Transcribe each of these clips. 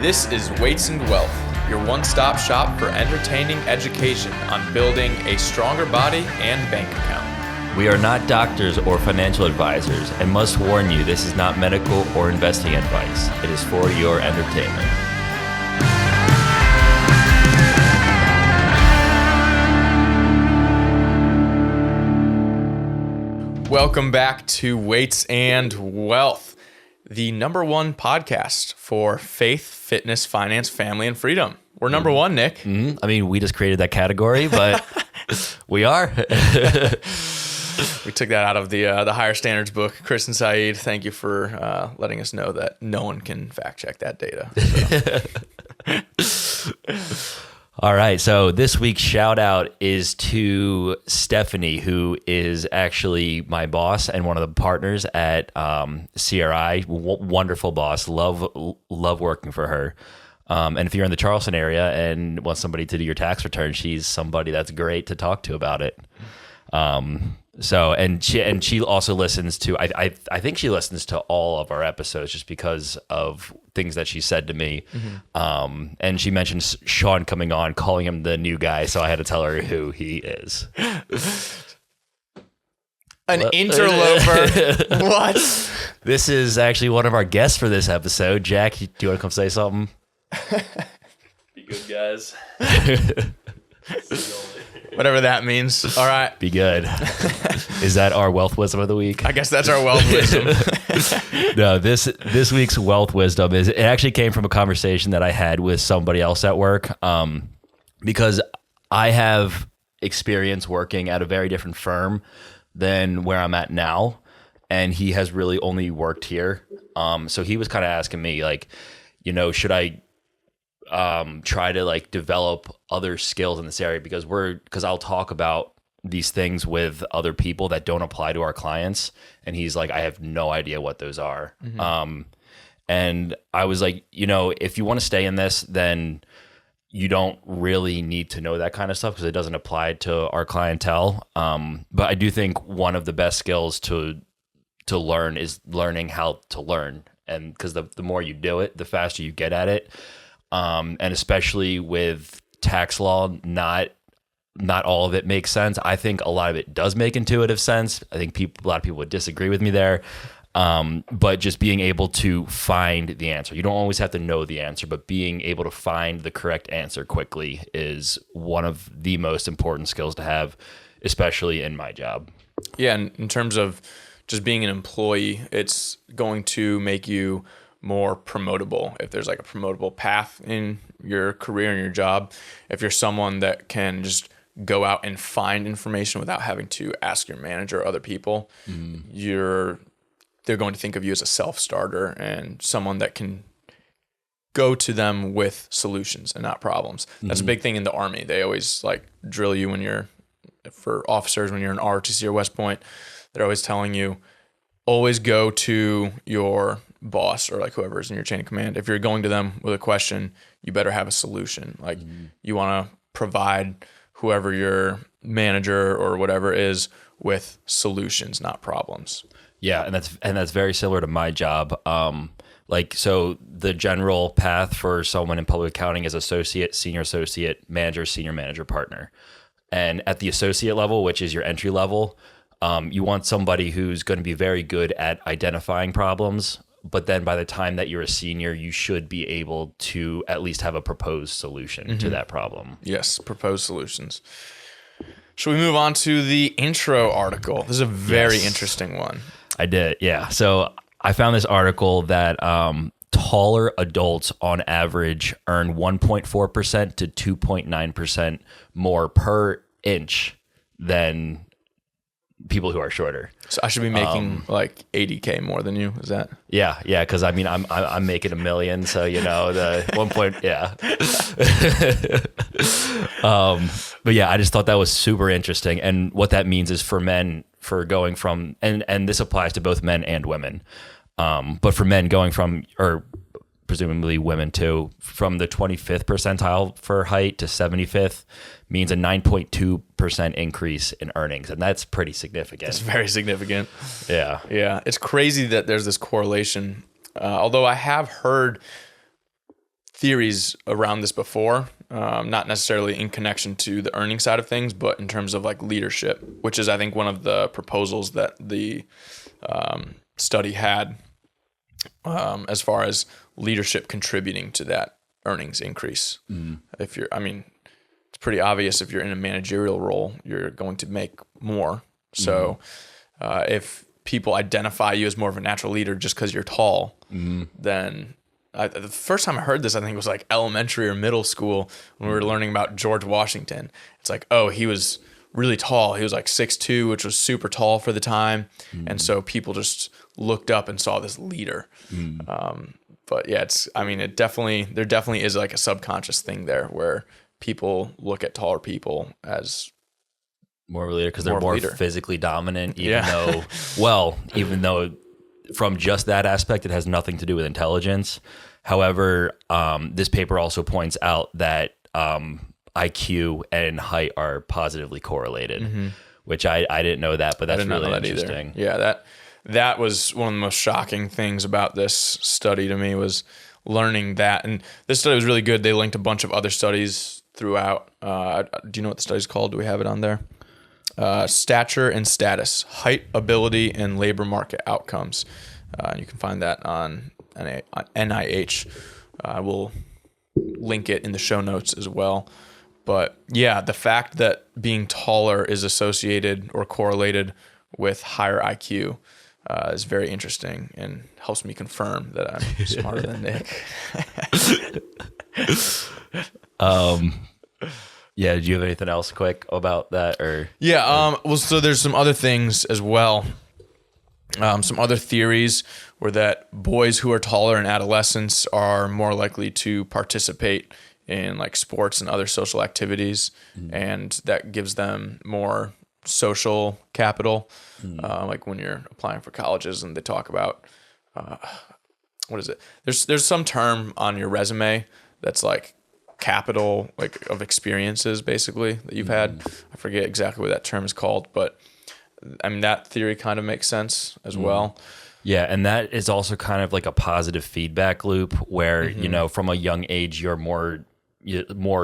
This is Weights and Wealth, your one-stop shop for entertaining education on building a stronger body and bank account. We are not doctors or financial advisors and must warn you this is not medical or investing advice. It is for your entertainment. Welcome back to Weights and Wealth, the number one podcast for faith, fitness, finance, family, and freedom. We're number one, Nick. Mm-hmm. I mean, we just created that category, but we are. We took that out of the Higher Standards book. Chris and Saeed, thank you for letting us know that no one can fact check that data. So. All right, so this week's shout out is to Stephanie, who is actually my boss and one of the partners at CRI. Wonderful boss, love working for her. And if you're in the Carlson area and want somebody to do your tax return, she's somebody that's great to talk to about it. So she also listens to I think she listens to all of our episodes just because of things that she said to me. Mm-hmm. And she mentioned Sean coming on, calling him the new guy, so I had to tell her who he is. An interloper. What? This is actually one of our guests for this episode. Jack, do you want to come say something? Be good, guys. Whatever that means. All right. Be good. Is that our wealth wisdom of the week? I guess that's our wealth wisdom. No, this week's wealth wisdom it actually came from a conversation that I had with somebody else at work. Because I have experience working at a very different firm than where I'm at now, and he has really only worked here. So he was kind of asking me, like, should I try to like develop other skills in this area because I'll talk about these things with other people that don't apply to our clients, and he's like, I have no idea what those are. Mm-hmm. And I was like, if you want to stay in this, then you don't really need to know that kind of stuff because it doesn't apply to our clientele. But I do think one of the best skills to learn is learning how to learn, and because the more you do it, the faster you get at it. And especially with tax law, not all of it makes sense. I think a lot of it does make intuitive sense. I think a lot of people would disagree with me there. But just being able to find the answer. You don't always have to know the answer, but being able to find the correct answer quickly is one of the most important skills to have, especially in my job. Yeah, and in terms of just being an employee, it's going to make you more promotable if there's like a promotable path in your career and your job. If you're someone that can just go out and find information without having to ask your manager or other people, they're going to think of you as a self-starter and someone that can go to them with solutions and not problems. That's a big thing in the Army. They always like drill you for officers when you're in ROTC or West Point. They're always telling you, always go to your boss or like whoever is in your chain of command. If you're going to them with a question, you better have a solution. Like you want to provide whoever your manager or whatever is with solutions, not problems. Yeah, and that's very similar to my job. So the general path for someone in public accounting is associate, senior associate, manager, senior manager, partner. And at the associate level, which is your entry level, you want somebody who's going to be very good at identifying problems, but then by the time that you're a senior, you should be able to at least have a proposed solution to that problem. Yes, proposed solutions. Should we move on to the intro article? This is a very interesting one. I did, yeah. So I found this article that taller adults on average earn 1.4% to 2.9% more per inch than people who are shorter. So I should be making like $80K more than you. Is that? Yeah. Because I mean, I'm making $1 million, so the 1 point. Yeah. But yeah, I just thought that was super interesting, and what that means is for men, for going from and this applies to both men and women, but for men going from, or presumably women too, from the 25th percentile for height to 75th means a 9.2% increase in earnings. And that's pretty significant. It's very significant. Yeah. Yeah. It's crazy that there's this correlation. Although I have heard theories around this before, not necessarily in connection to the earning side of things, but in terms of like leadership, which is, I think, one of the proposals that the study had as far as leadership contributing to that earnings increase. If you're, I mean, it's pretty obvious if you're in a managerial role, you're going to make more. So if people identify you as more of a natural leader just because you're tall, then the first time I heard this, I think it was like elementary or middle school when we were learning about George Washington. It's like, oh, he was really tall. He was like 6'2", which was super tall for the time. And so people just looked up and saw this leader. But yeah, there definitely is like a subconscious thing there where people look at taller people as more of a leader because they're more physically dominant, even though from just that aspect, it has nothing to do with intelligence. However, this paper also points out that IQ and height are positively correlated, which I didn't know that, but that's really interesting. Yeah, that was one of the most shocking things about this study to me, was learning that. And this study was really good. They linked a bunch of other studies throughout. Do you know what the study's called? Do we have it on there? Stature and Status, Height, Ability, and Labor Market Outcomes. You can find that on NIH. I will link it in the show notes as well. But yeah, the fact that being taller is associated or correlated with higher IQ is very interesting and helps me confirm that I'm smarter than Nick. Yeah, did you have anything else quick about that? Well, so there's some other things as well. Some other theories were that boys who are taller in adolescence are more likely to participate in like sports and other social activities, and that gives them more social capital. Like when you're applying for colleges and they talk about, what is it? There's some term on your resume that's like capital, like of experiences basically that you've had. I forget exactly what that term is called, but I mean, that theory kind of makes sense as well. Yeah, and that is also kind of like a positive feedback loop where, from a young age, you're more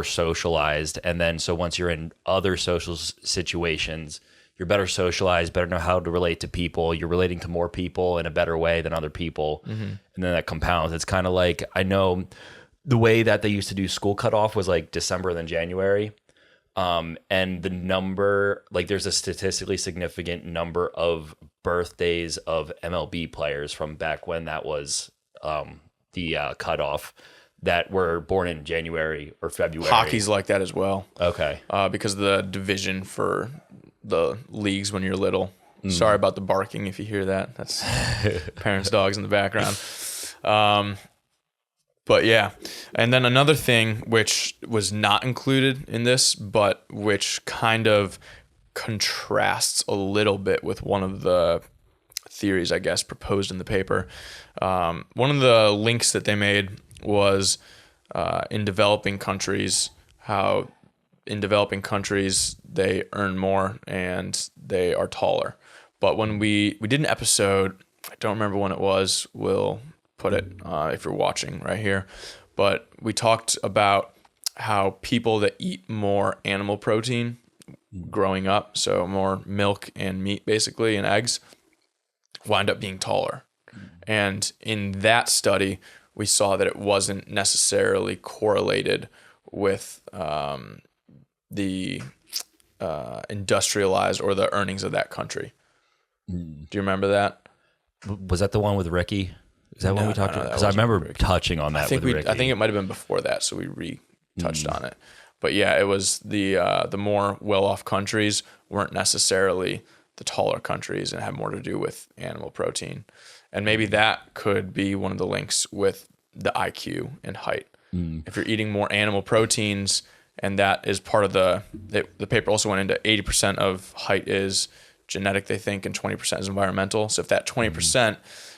socialized. And then so once you're in other social situations, you're better socialized, better know how to relate to people. You're relating to more people in a better way than other people. And then that compounds. It's kind of like, I know the way that they used to do school cutoff was like December than January. And the number, like there's a statistically significant number of birthdays of MLB players from back when that was the cutoff that were born in January or February. Hockey's like that as well. Okay. Because of the division for the leagues when you're little. Sorry about the barking if you hear that. That's parents' dogs in the background. But yeah, and then another thing which was not included in this, but which kind of contrasts a little bit with one of the theories, I guess, proposed in the paper. One of the links that they made was in developing countries, how in developing countries they earn more and they are taller. But when we did an episode, I don't remember when it was, we'll put it if you're watching right here, but we talked about how people that eat more animal protein growing up, so more milk and meat basically and eggs, wind up being taller. And in that study, we saw that it wasn't necessarily correlated with the industrialized or the earnings of that country. Do you remember that? Was that the one with Ricky? Is that when we talked about? Because I remember touching on that with Ricky. I think it might have been before that, so we retouched on it. But yeah, it was the more well-off countries weren't necessarily the taller countries and had more to do with animal protein. And maybe that could be one of the links with the IQ and height. If you're eating more animal proteins, and that is part of the paper also went into 80% of height is genetic, they think, and 20% is environmental. So if that 20%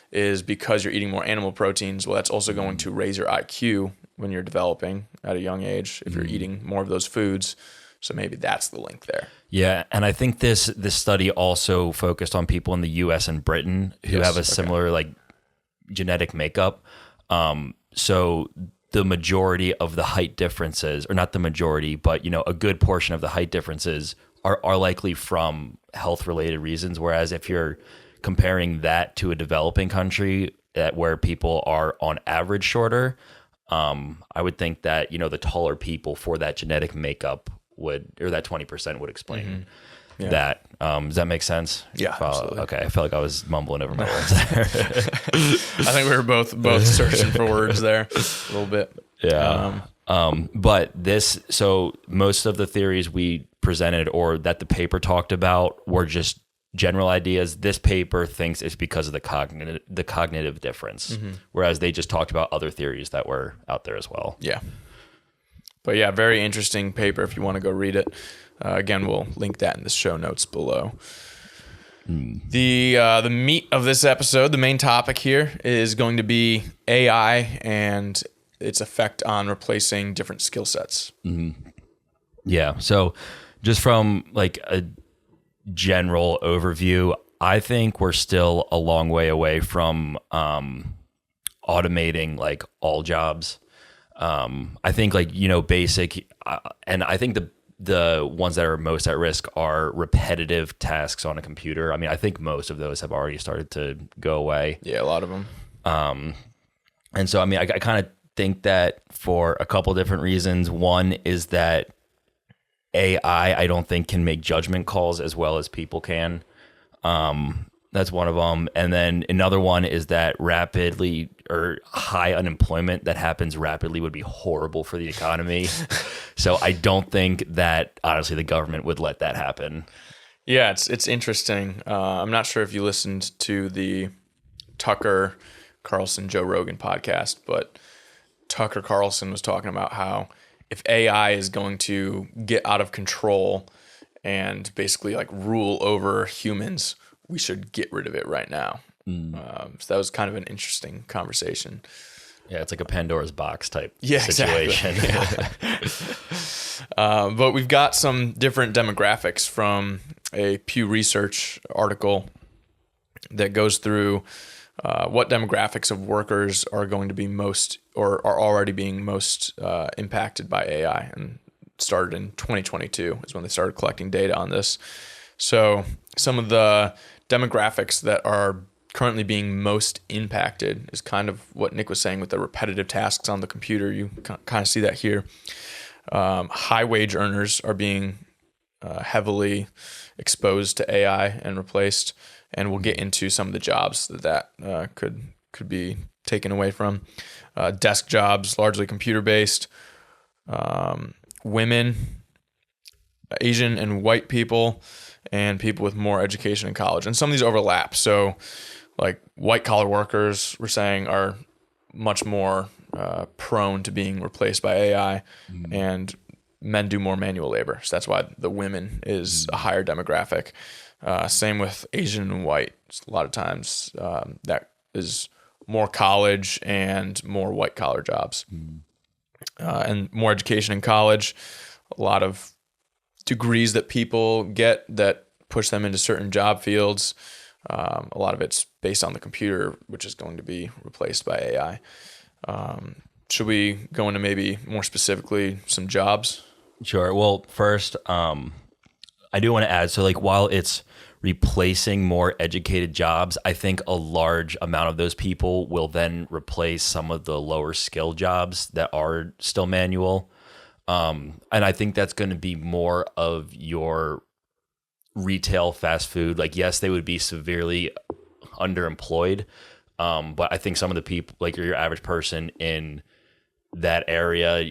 is because you're eating more animal proteins, well, that's also going to raise your IQ when you're developing at a young age if you're eating more of those foods. So maybe that's the link there. Yeah, and I think this study also focused on people in the U.S. and Britain who have a similar like genetic makeup. So the majority of the height differences, or not the majority, but a good portion of the height differences are likely from health related reasons. Whereas if you're comparing that to a developing country where people are on average shorter, I would think that the taller people for that genetic makeup that 20% would explain that. Does that make sense? Yeah, absolutely. Okay, I felt like I was mumbling over my words there. I think we were both searching for words there a little bit. Yeah. But so most of the theories we presented or that the paper talked about were just general ideas. This paper thinks it's because of the cognitive difference, whereas they just talked about other theories that were out there as well. Yeah. But yeah, very interesting paper if you want to go read it. Again, we'll link that in the show notes below. The meat of this episode, the main topic here, is going to be AI and its effect on replacing different skill sets. Yeah. So just from like a general overview, I think we're still a long way away from automating like all jobs. I think like, basic, and I think the ones that are most at risk are repetitive tasks on a computer. I mean, I think most of those have already started to go away. Yeah, a lot of them. And so, I mean, I kind of think that for a couple different reasons. One is that AI, I don't think can make judgment calls as well as people can. That's one of them. And then another one is that rapidly or high unemployment that happens rapidly would be horrible for the economy. So I don't think that, honestly, the government would let that happen. Yeah, it's interesting. I'm not sure if you listened to the Tucker Carlson, Joe Rogan podcast, but Tucker Carlson was talking about how if AI is going to get out of control and basically like rule over humans, we should get rid of it right now. So that was kind of an interesting conversation. Yeah, it's like a Pandora's box type Exactly. situation. Yeah. But we've got some different demographics from a Pew Research article that goes through what demographics of workers are going to be most or are already being most impacted by AI, and started in 2022 is when they started collecting data on this. So some of the demographics that are currently being most impacted is kind of what Nick was saying with the repetitive tasks on the computer. You kind of see that here. High wage earners are being heavily exposed to AI and replaced, and we'll get into some of the jobs that could be taken away from. Desk jobs, largely computer-based. Women, Asian and white people, and people with more education in college. And some of these overlap. So like white collar workers, we're saying, are much more prone to being replaced by AI, and men do more manual labor. So that's why the women is a higher demographic. Same with Asian and white. A lot of times that is more college and more white collar jobs. And more education in college, a lot of degrees that people get that push them into certain job fields. A lot of it's based on the computer, which is going to be replaced by AI. Should we go into maybe more specifically some jobs? Sure. Well, first, I do want to add, so like while it's replacing more educated jobs, I think a large amount of those people will then replace some of the lower skill jobs that are still manual. And I think that's going to be more of your retail fast food. Like, yes, they would be severely underemployed. But I think some of the people, like your average person in that area,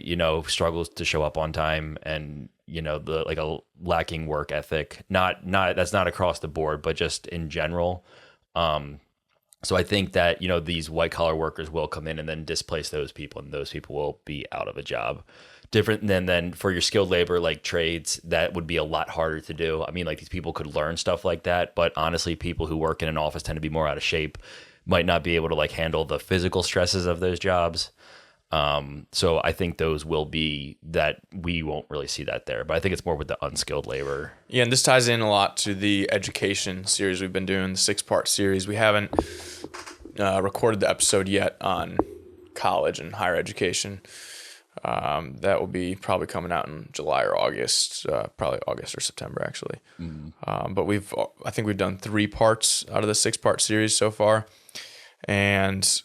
struggles to show up on time, and, the like a lacking work ethic, not that's not across the board, but just in general. So I think that, these white collar workers will come in and then displace those people, and those people will be out of a job. Different than for your skilled labor, like trades, that would be a lot harder to do. I mean, like these people could learn stuff like that, but honestly, people who work in an office tend to be more out of shape, might not be able to like handle the physical stresses of those jobs. So I think those will be that we won't really see that there, but I think it's more with the unskilled labor. Yeah, and this ties in a lot to the education series we've been doing, the 6-part series. We haven't recorded the episode yet on college and higher education. That will be probably coming out in July or August, probably August or September actually. But I think we've done 3 parts out of the 6-part series so far, and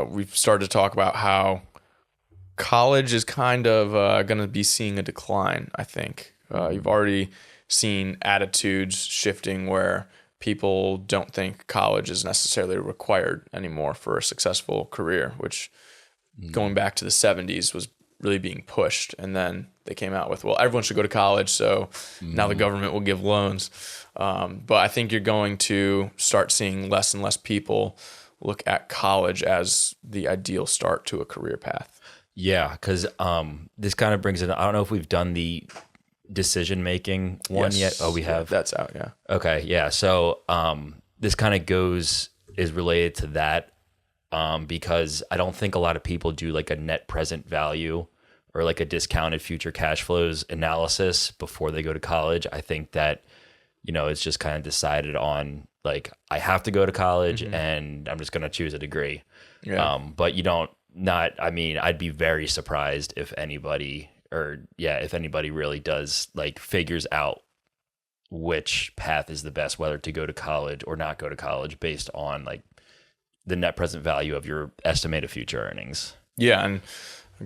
we've started to talk about how college is kind of going to be seeing a decline. I think you've already seen attitudes shifting where people don't think college is necessarily required anymore for a successful career, which going back to the 70s was really being pushed. And then they came out with, well, everyone should go to college, so now the government will give loans. But I think you're going to start seeing less and less people look at college as the ideal start to a career path. Yeah, because this kind of brings in, I don't know if we've done the decision-making one yet. Oh, we have? That's out, yeah. Okay, yeah. So this kind of is related to that because I don't think a lot of people do like a net present value or like a discounted future cash flows analysis before they go to college. I think that, it's just kind of decided on like, I have to go to college and I'm just going to choose a degree. Yeah. But I'd be very surprised if anybody really does like figures out which path is the best, whether to go to college or not go to college based on like the net present value of your estimated future earnings. Yeah. And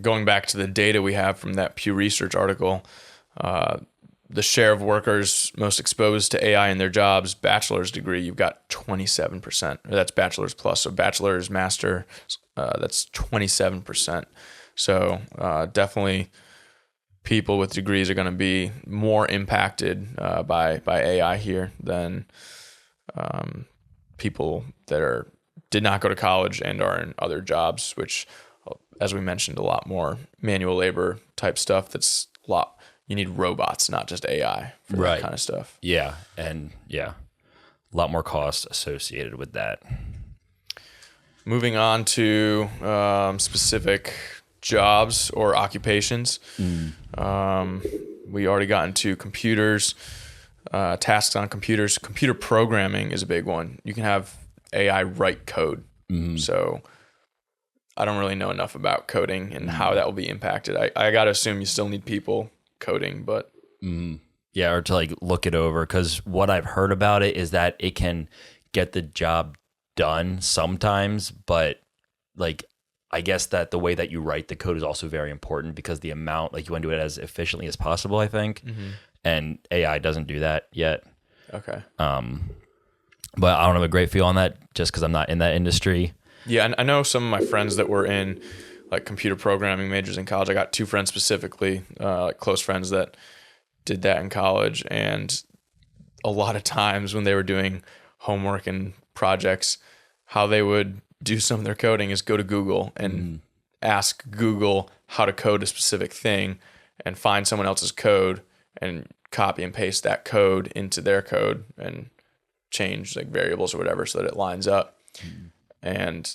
going back to the data we have from that Pew Research article, the share of workers most exposed to AI in their jobs, bachelor's degree, you've got 27%. That's bachelor's plus. So bachelor's, master, that's 27%. So definitely people with degrees are going to be more impacted by AI here than people that did not go to college and are in other jobs, which, as we mentioned, a lot more manual labor type stuff. You need robots, not just AI for that kind of stuff. Yeah. And a lot more cost associated with that. Moving on to specific jobs or occupations. We already got into computers, tasks on computers. Computer programming is a big one. You can have AI write code. So I don't really know enough about coding and how that will be impacted. I got to assume you still need people coding, but yeah, or to like look it over, because what I've heard about it is that it can get the job done sometimes, but like I guess that the way that you write the code is also very important, because the amount, like you want to do it as efficiently as possible, I think, and AI doesn't do that yet. Okay. But I don't have a great feel on that just because I'm not in that industry. Yeah, and I know some of my friends that were in like computer programming majors in college. I got 2 friends specifically, close friends that did that in college. And a lot of times when they were doing homework and projects, how they would do some of their coding is go to Google and ask Google how to code a specific thing and find someone else's code and copy and paste that code into their code and change like variables or whatever so that it lines up. And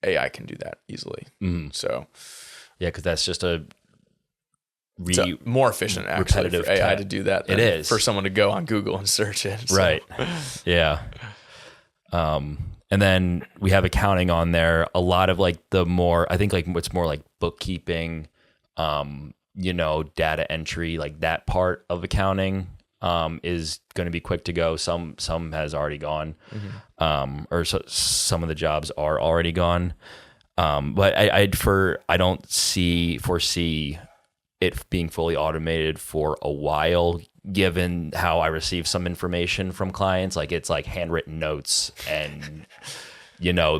AI can do that easily. So yeah, because that's just a more efficient actually for AI to do that than it is for someone to go on Google and search it. So. Right. Yeah. And then we have accounting on there. A lot of like I think like what's more like bookkeeping, data entry, like that part of accounting is going to be quick to go. Some has already gone, or some of the jobs are already gone. But I don't foresee it being fully automated for a while, given how I receive some information from clients. Like it's like handwritten notes and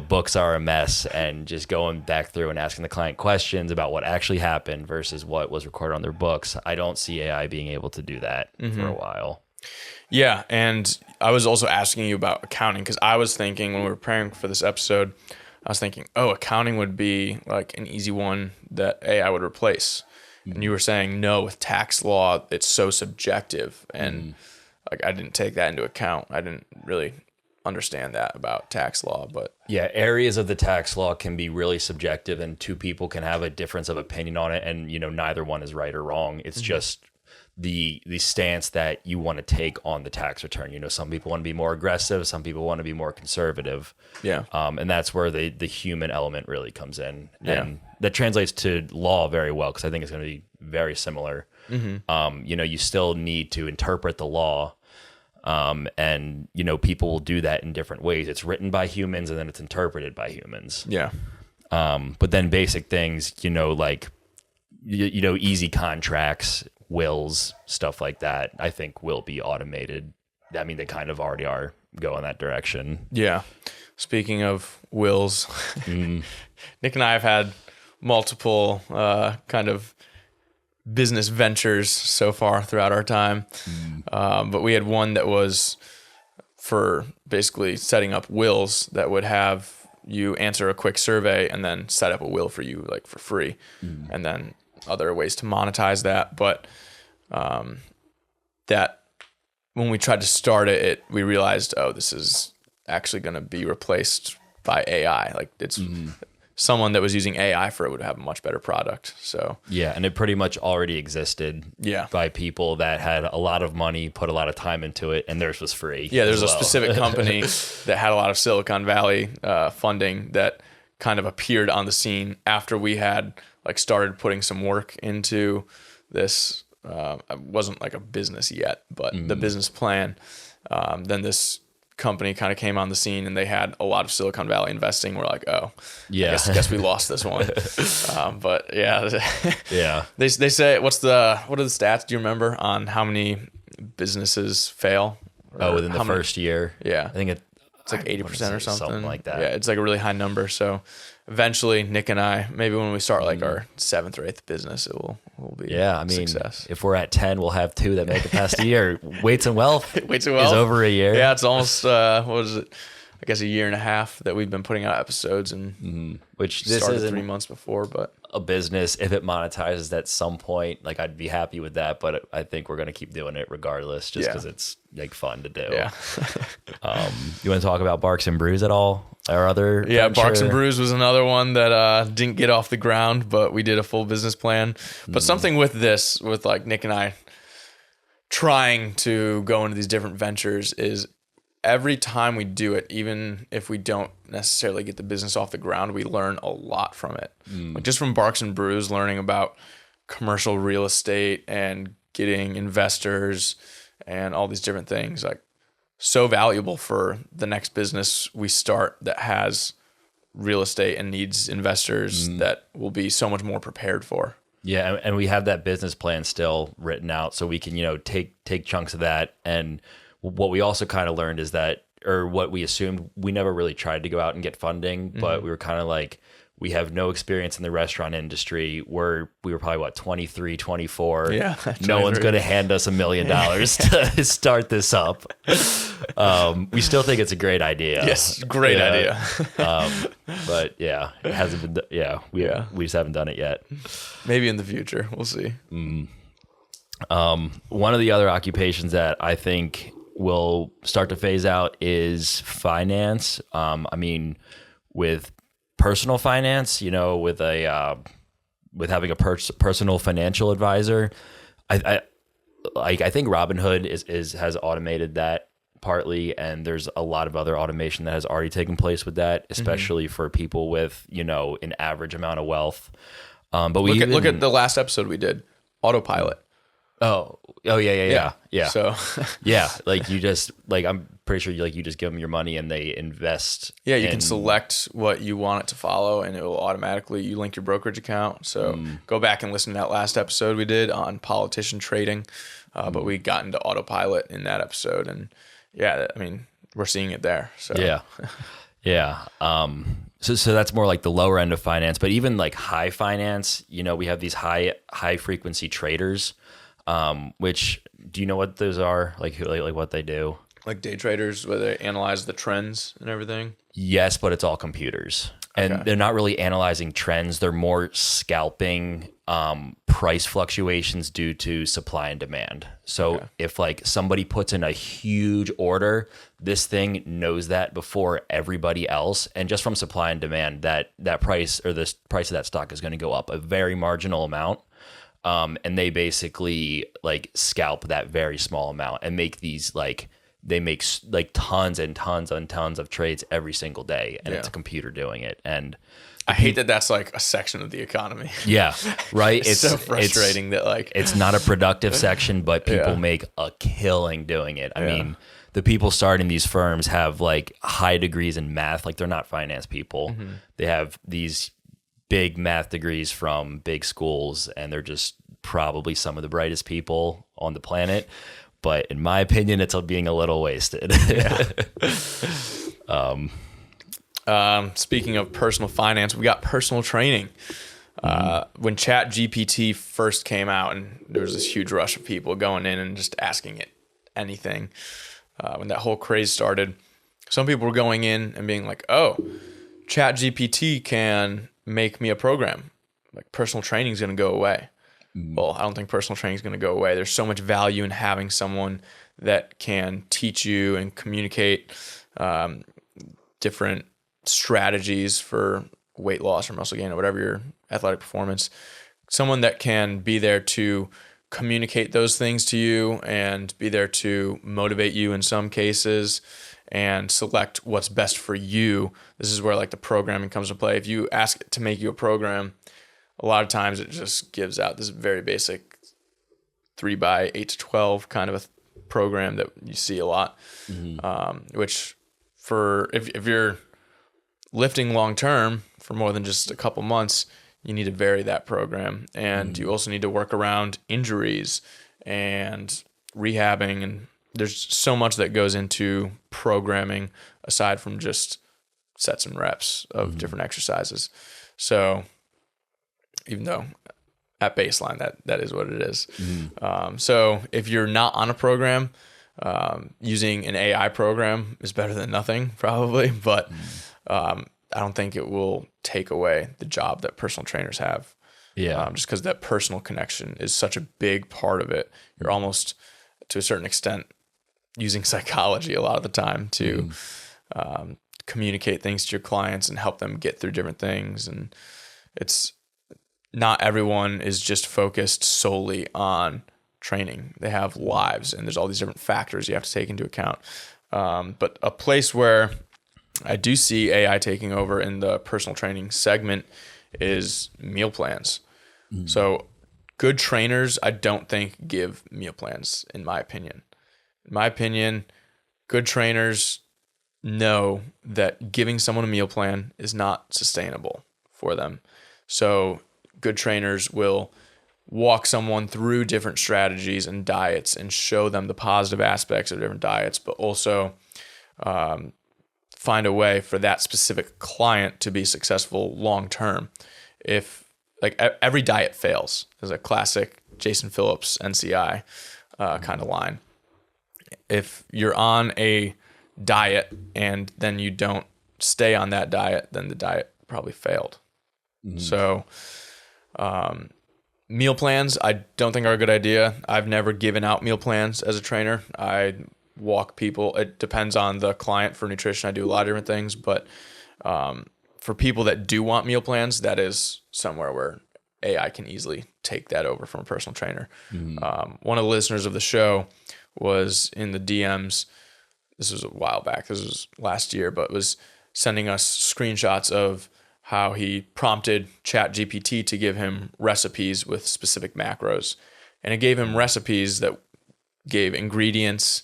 books are a mess, and just going back through and asking the client questions about what actually happened versus what was recorded on their books. I don't see AI being able to do that for a while. Yeah. And I was also asking you about accounting, because I was thinking when we were preparing for this episode, I was thinking, accounting would be like an easy one that AI would replace. And you were saying, no, with tax law, it's so subjective. And like, I didn't take that into account. I didn't really understand that about tax law, but yeah, areas of the tax law can be really subjective, and 2 people can have a difference of opinion on it, and neither one is right or wrong. It's just the stance that you want to take on the tax return. You know, some people want to be more aggressive, some people want to be more conservative. Yeah. And that's where the human element really comes in. Yeah. And that translates to law very well, because I think it's going to be very similar. You know, you still need to interpret the law. And, you know, people will do that in different ways. It's written by humans and then it's interpreted by humans. Yeah. But then basic things, you know, like, you know, easy contracts, wills, stuff like that, I think will be automated. I mean, they kind of already are going that direction. Yeah. Speaking of wills, Nick and I have had multiple kind of business ventures so far throughout our time. But we had one that was for basically setting up wills that would have you answer a quick survey and then set up a will for you, like, for free. And then other ways to monetize that. But that when we tried to start it, we realized, oh, this is actually going to be replaced by AI. Like, it's someone that was using AI for it would have a much better product. So yeah, and it pretty much already existed by people that had a lot of money, put a lot of time into it, and theirs was free. Yeah, there's a specific company that had a lot of Silicon Valley funding that kind of appeared on the scene after we had like started putting some work into this. It wasn't like a business yet, but the business plan. Then this company kind of came on the scene and they had a lot of Silicon Valley investing. We're like, oh, yeah, I guess we lost this one. But yeah, yeah. They say, what are the stats? Do you remember on how many businesses fail? Within the first year? Yeah. I think it's like 80% or something like that. Yeah, it's like a really high number. So eventually, Nick and I, maybe when we start like our 7th or 8th business, it will be I mean, success. If we're at 10, we'll have 2 that make it past a year. Weights and Wealth is over a year. Yeah, it's almost what is it? I guess a year and a half that we've been putting out episodes, and which this started isn't 3 months before, but a business. If it monetizes at some point, like, I'd be happy with that, but I think we're gonna keep doing it regardless, just because it's like fun to do. Yeah. You want to talk about Barks and Brews at all? Our other venture? Barks and Brews was another one that didn't get off the ground, but we did a full business plan. But something with this, with like Nick and I trying to go into these different ventures, is every time we do it, even if we don't necessarily get the business off the ground, we learn a lot from it. Like just from Barks and Brews, learning about commercial real estate and getting investors and all these different things, like so valuable for the next business we start that has real estate and needs investors that will be so much more prepared for. Yeah, and we have that business plan still written out, so we can, you know, take chunks of that. And what we also kind of learned is that, or what we assumed, we never really tried to go out and get funding, but we were kind of like, we have no experience in the restaurant industry. We were probably 23, 24. Yeah. No one's going to hand us $1 million to start this up. We still think it's a great idea. Yes, great idea. But yeah, it hasn't been. We just haven't done it yet. Maybe in the future, we'll see. One of the other occupations that I think will start to phase out is finance. I mean, with personal finance, you know, with with having a personal financial advisor, I think Robinhood has automated that partly, and there's a lot of other automation that has already taken place with that, especially for people with, you know, an average amount of wealth. But we look at the last episode we did, autopilot. Oh yeah. So yeah, like you just I'm pretty sure you just give them your money and they invest. Yeah, you can select what you want it to follow, and it will automatically, you link your brokerage account. So go back and listen to that last episode we did on politician trading, but we got into autopilot in that episode, and yeah, I mean, we're seeing it there. So yeah. So that's more like the lower end of finance, but even like high finance, you know, we have these high frequency traders. Which, do you know what those are? Like what they do? Like day traders, where they analyze the trends and everything? Yes, but it's all computers. And they're not really analyzing trends. They're more scalping price fluctuations due to supply and demand. So if like somebody puts in a huge order, this thing knows that before everybody else. And just from supply and demand, that price or the price of that stock is going to go up a very marginal amount. And they basically like scalp that very small amount and make these like, they make like tons and tons and tons of trades every single day, and it's a computer doing it. And I hate that that's like a section of the economy. Yeah, right. It's so frustrating that like it's not a productive section, but people make a killing doing it. I mean, the people starting these firms have like high degrees in math. Like they're not finance people. They have these big math degrees from big schools, and they're just probably some of the brightest people on the planet. But in my opinion, it's being a little wasted. Speaking of personal finance, we got personal training. When ChatGPT first came out, and there was this huge rush of people going in and just asking it anything, when that whole craze started, some people were going in and being like, oh, ChatGPT can make me a program. Like personal training is going to go away. Well, I don't think personal training is going to go away. There's so much value in having someone that can teach you and communicate different strategies for weight loss or muscle gain or whatever your athletic performance. Someone that can be there to communicate those things to you and be there to motivate you in some cases and select what's best for you. This is where like the programming comes into play. If you ask it to make you a program, a lot of times it just gives out this very basic 3x8 to 12 kind of a program that you see a lot, which for if you're lifting long term for more than just a couple months, you need to vary that program. And you also need to work around injuries and rehabbing. And there's so much that goes into programming aside from just sets and reps of different exercises. So even though at baseline, that is what it is. So if you're not on a program, using an AI program is better than nothing probably, but I don't think it will take away the job that personal trainers have. Just because that personal connection is such a big part of it. You're almost, to a certain extent, using psychology a lot of the time to communicate things to your clients and help them get through different things. And it's not everyone is just focused solely on training. They have lives, and there's all these different factors you have to take into account. But a place where I do see AI taking over in the personal training segment is meal plans. So good trainers, I don't think, give meal plans, in my opinion. In my opinion, good trainers know that giving someone a meal plan is not sustainable for them. So good trainers will walk someone through different strategies and diets and show them the positive aspects of different diets, but also find a way for that specific client to be successful long term. If like every diet fails, is a classic Jason Phillips NCI kind of line. If you're on a diet and then you don't stay on that diet, then the diet probably failed. So meal plans, I don't think are a good idea. I've never given out meal plans as a trainer. I walk people. It depends on the client. For nutrition, I do a lot of different things, but for people that do want meal plans, that is somewhere where AI can easily take that over from a personal trainer. One of the listeners of the show was in the DMs. This was a while back. This was last year, but was sending us screenshots of how he prompted ChatGPT to give him recipes with specific macros. And it gave him recipes that gave ingredients,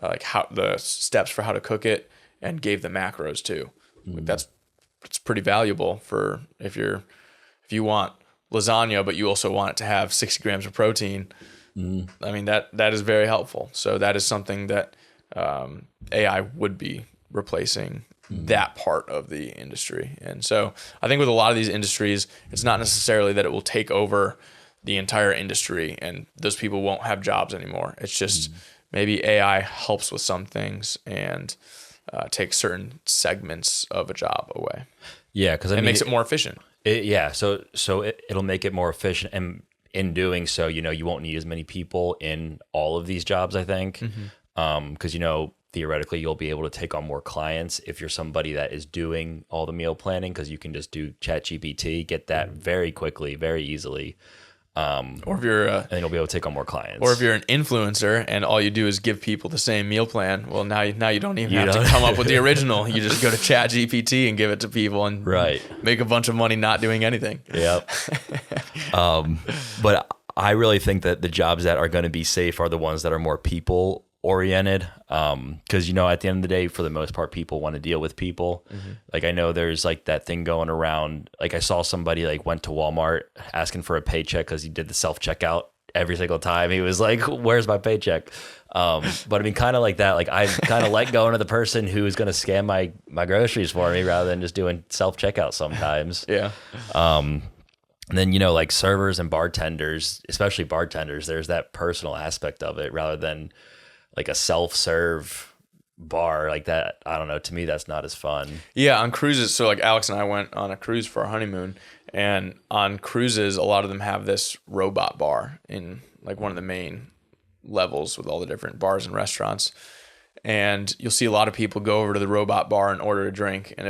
like how the steps for how to cook it, and gave the macros too. Like it's pretty valuable for if you want lasagna, but you also want it to have 60 grams of protein. I mean, that is very helpful. So that is something that AI would be replacing that part of the industry. And so I think with a lot of these industries, it's not necessarily that it will take over the entire industry and those people won't have jobs anymore. It's just maybe AI helps with some things and takes certain segments of a job away. Yeah, because it makes it more efficient. So it'll make it more efficient, and in doing so, you won't need as many people in all of these jobs, I think, because theoretically you'll be able to take on more clients if you're somebody that is doing all the meal planning, because you can just do ChatGPT, get that very quickly, very easily. Or if you're I think I'll be able to take on more clients. or if you're an influencer and all you do is give people the same meal plan, well, now you don't even have to come up with the original. You just go to ChatGPT and give it to people and make a bunch of money not doing anything. Yep. But I really think that the jobs that are going to be safe are the ones that are more people oriented. Because, at the end of the day, for the most part, people want to deal with people. Mm-hmm. Like, I know there's like that thing going around. Like, I saw somebody like went to Walmart asking for a paycheck because he did the self-checkout every single time. He was like, where's my paycheck? But I mean, kind of like that. Like, I kind of like going to the person who is going to scan my groceries for me rather than just doing self-checkout sometimes. Yeah. And then, like servers and bartenders, especially bartenders, there's that personal aspect of it rather than like a self-serve bar like that. I don't know. To me, that's not as fun. Yeah, on cruises. So like Alex and I went on a cruise for our honeymoon, and on cruises, a lot of them have this robot bar in like one of the main levels with all the different bars and restaurants. And you'll see a lot of people go over to the robot bar and order a drink, and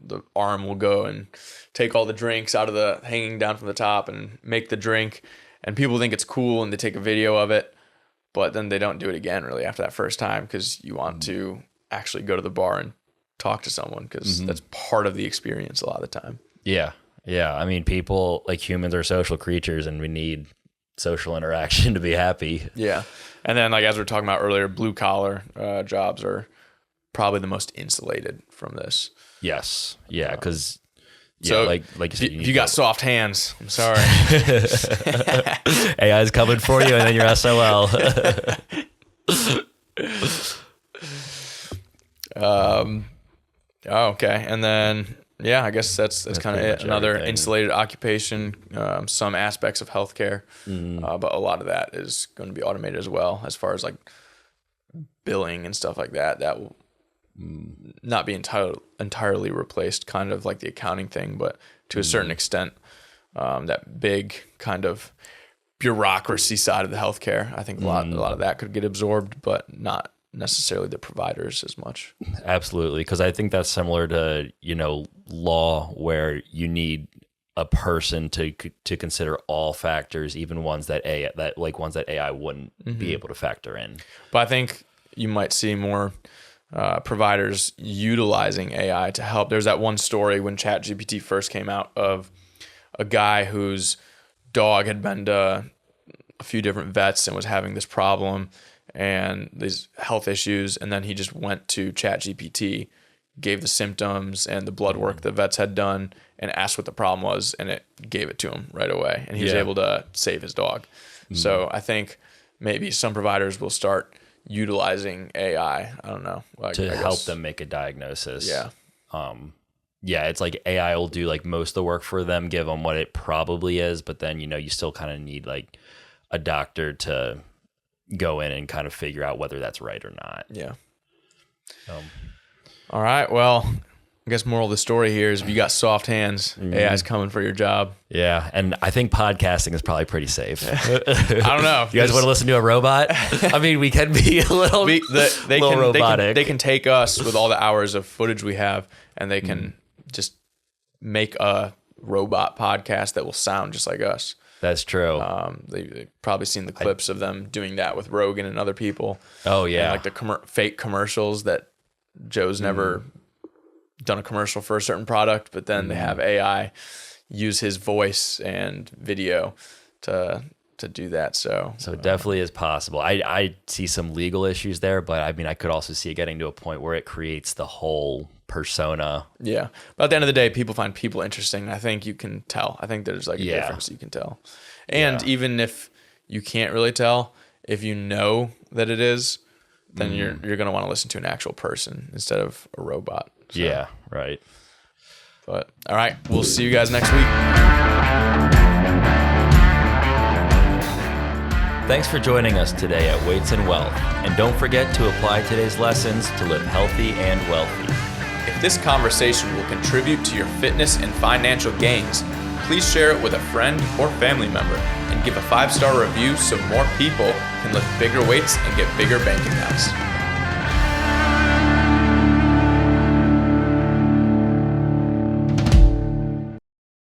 the arm will go and take all the drinks out of the hanging down from the top and make the drink. And people think it's cool and they take a video of it. But then they don't do it again really after that first time because you want to actually go to the bar and talk to someone because that's part of the experience a lot of the time. Yeah. Yeah. I mean, people, like humans, are social creatures and we need social interaction to be happy. Yeah. And then like as we were talking about earlier, blue collar jobs are probably the most insulated from this. Yes. Yeah. Because so like you said, you got soft hands. I'm sorry. AI's coming for you, and then you're SOL. Okay. And then, I guess that's kind of it. Another insulated occupation, some aspects of healthcare, but a lot of that is going to be automated as well as far as like billing and stuff like that. That will not be entirely replaced, kind of like the accounting thing, but to a certain extent, that big kind of bureaucracy side of the healthcare, I think a lot of that could get absorbed, but not necessarily the providers as much. Absolutely, because I think that's similar to law, where you need a person to consider all factors, even ones that AI wouldn't be able to factor in. But I think you might see more providers utilizing AI to help. There's that one story when ChatGPT first came out of a guy whose dog had been to a few different vets and was having this problem and these health issues, and then he just went to ChatGPT, gave the symptoms and the blood work the vets had done, and asked what the problem was, and it gave it to him right away, and he was able to save his dog. So I think maybe some providers will start utilizing AI. I don't know. To help them make a diagnosis. Yeah. It's like AI will do like most of the work for them, give them what it probably is, but then, you still kind of need like a doctor to go in and kind of figure out whether that's right or not. Yeah. All right. Well, I guess moral of the story here is if you got soft hands, AI's coming for your job. Yeah. And I think podcasting is probably pretty safe. I don't know. You guys want to listen to a robot? I mean, we can be a little, robotic. They can take us with all the hours of footage we have, and they can just make a robot podcast that will sound just like us. That's true. They've probably seen the clips of them doing that with Rogan and other people. Oh, yeah. And like the fake commercials that Joe's never done a commercial for a certain product, but then they have AI use his voice and video to do that. So it definitely is possible. I see some legal issues there, but I mean, I could also see it getting to a point where it creates the whole persona. Yeah. But at the end of the day, people find people interesting. I think you can tell. I think there's like a difference you can tell. And even if you can't really tell, if you know that it is, then you're going to want to listen to an actual person instead of a robot. So. Yeah, right. But all right, we'll see you guys next week. Thanks for joining us today at Weights and Wealth. And don't forget to apply today's lessons to live healthy and wealthy. If this conversation will contribute to your fitness and financial gains, please share it with a friend or family member and give a 5-star review so more people can lift bigger weights and get bigger bank accounts.